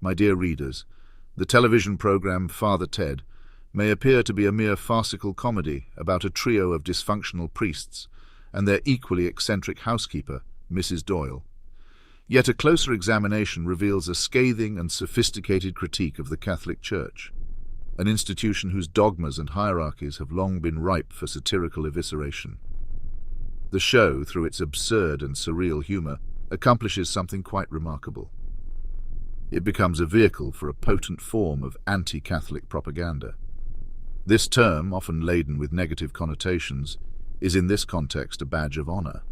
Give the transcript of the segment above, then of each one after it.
My dear readers, the television program Father Ted may appear to be a mere farcical comedy about a trio of dysfunctional priests and their equally eccentric housekeeper, Mrs. Doyle. Yet a closer examination reveals a scathing and sophisticated critique of the Catholic Church, an institution whose dogmas and hierarchies have long been ripe for satirical evisceration. The show, through its absurd and surreal humor, accomplishes something quite remarkable. It becomes a vehicle for a potent form of anti-Catholic propaganda. This term, often laden with negative connotations, is in this context a badge of honor.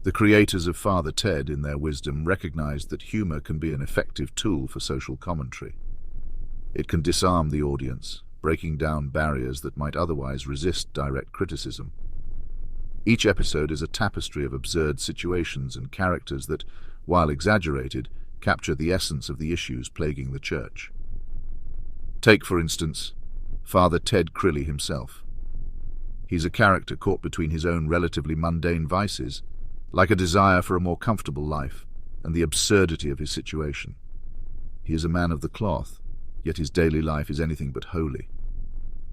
The creators of Father Ted, in their wisdom, recognized that humor can be an effective tool for social commentary. It can disarm the audience, breaking down barriers that might otherwise resist direct criticism. Each episode is a tapestry of absurd situations and characters that, while exaggerated, capture the essence of the issues plaguing the Church. Take, for instance, Father Ted Crilly himself. He's a character caught between his own relatively mundane vices, like a desire for a more comfortable life, and the absurdity of his situation. He is a man of the cloth, yet his daily life is anything but holy.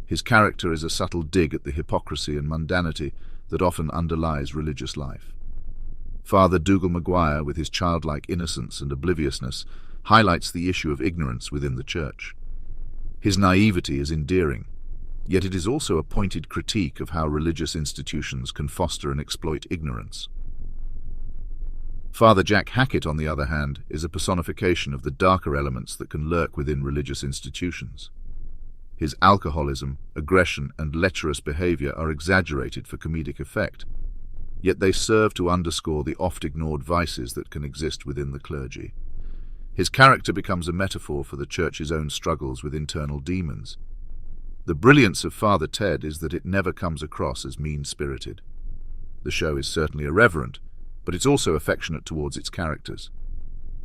His character is a subtle dig at the hypocrisy and mundanity that often underlies religious life. Father Dougal Maguire, with his childlike innocence and obliviousness, highlights the issue of ignorance within the Church. His naivety is endearing, yet it is also a pointed critique of how religious institutions can foster and exploit ignorance. Father Jack Hackett, on the other hand, is a personification of the darker elements that can lurk within religious institutions. His alcoholism, aggression, and lecherous behavior are exaggerated for comedic effect, yet they serve to underscore the oft-ignored vices that can exist within the clergy. His character becomes a metaphor for the Church's own struggles with internal demons. The brilliance of Father Ted is that it never comes across as mean-spirited. The show is certainly irreverent, but it's also affectionate towards its characters.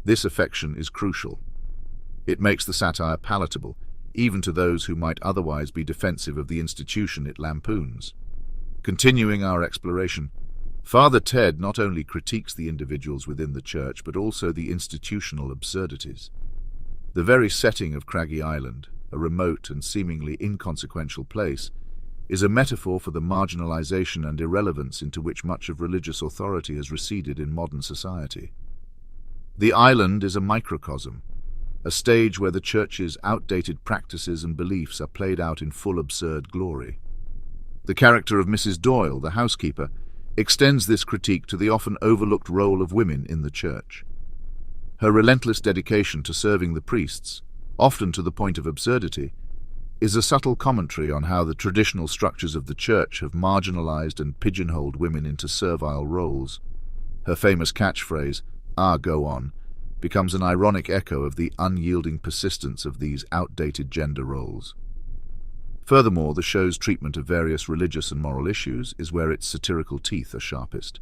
This affection is crucial. It makes the satire palatable, even to those who might otherwise be defensive of the institution it lampoons. Continuing our exploration, Father Ted not only critiques the individuals within the Church, but also the institutional absurdities. The very setting of Craggy Island, a remote and seemingly inconsequential place, is a metaphor for the marginalization and irrelevance into which much of religious authority has receded in modern society. The island is a microcosm, a stage where the Church's outdated practices and beliefs are played out in full absurd glory. The character of Mrs. Doyle, the housekeeper, extends this critique to the often overlooked role of women in the Church. Her relentless dedication to serving the priests, often to the point of absurdity, is a subtle commentary on how the traditional structures of the Church have marginalized and pigeonholed women into servile roles. Her famous catchphrase, "Ah, go on," becomes an ironic echo of the unyielding persistence of these outdated gender roles. Furthermore, the show's treatment of various religious and moral issues is where its satirical teeth are sharpest.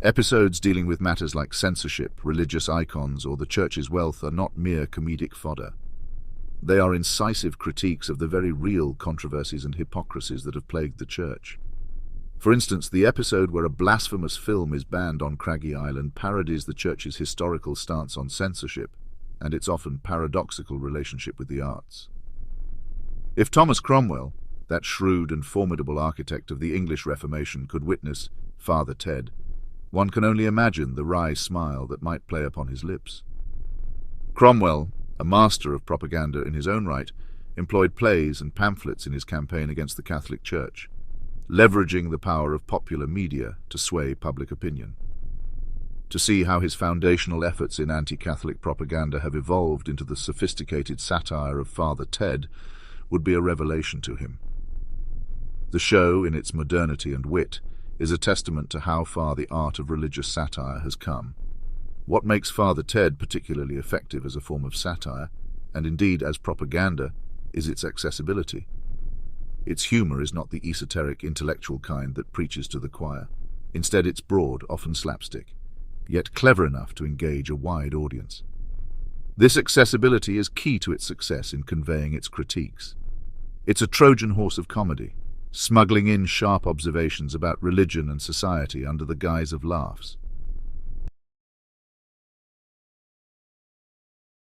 Episodes dealing with matters like censorship, religious icons, or the Church's wealth are not mere comedic fodder. They are incisive critiques of the very real controversies and hypocrisies that have plagued the Church. For instance, the episode where a blasphemous film is banned on Craggy Island parodies the Church's historical stance on censorship and its often paradoxical relationship with the arts. If Thomas Cromwell, that shrewd and formidable architect of the English Reformation, could witness Father Ted, one can only imagine the wry smile that might play upon his lips. Cromwell, a master of propaganda in his own right, employed plays and pamphlets in his campaign against the Catholic Church, leveraging the power of popular media to sway public opinion. To see how his foundational efforts in anti-Catholic propaganda have evolved into the sophisticated satire of Father Ted would be a revelation to him. The show, in its modernity and wit, is a testament to how far the art of religious satire has come. What makes Father Ted particularly effective as a form of satire, and indeed as propaganda, is its accessibility. Its humor is not the esoteric intellectual kind that preaches to the choir. Instead, it's broad, often slapstick, yet clever enough to engage a wide audience. This accessibility is key to its success in conveying its critiques. It's a Trojan horse of comedy, smuggling in sharp observations about religion and society under the guise of laughs.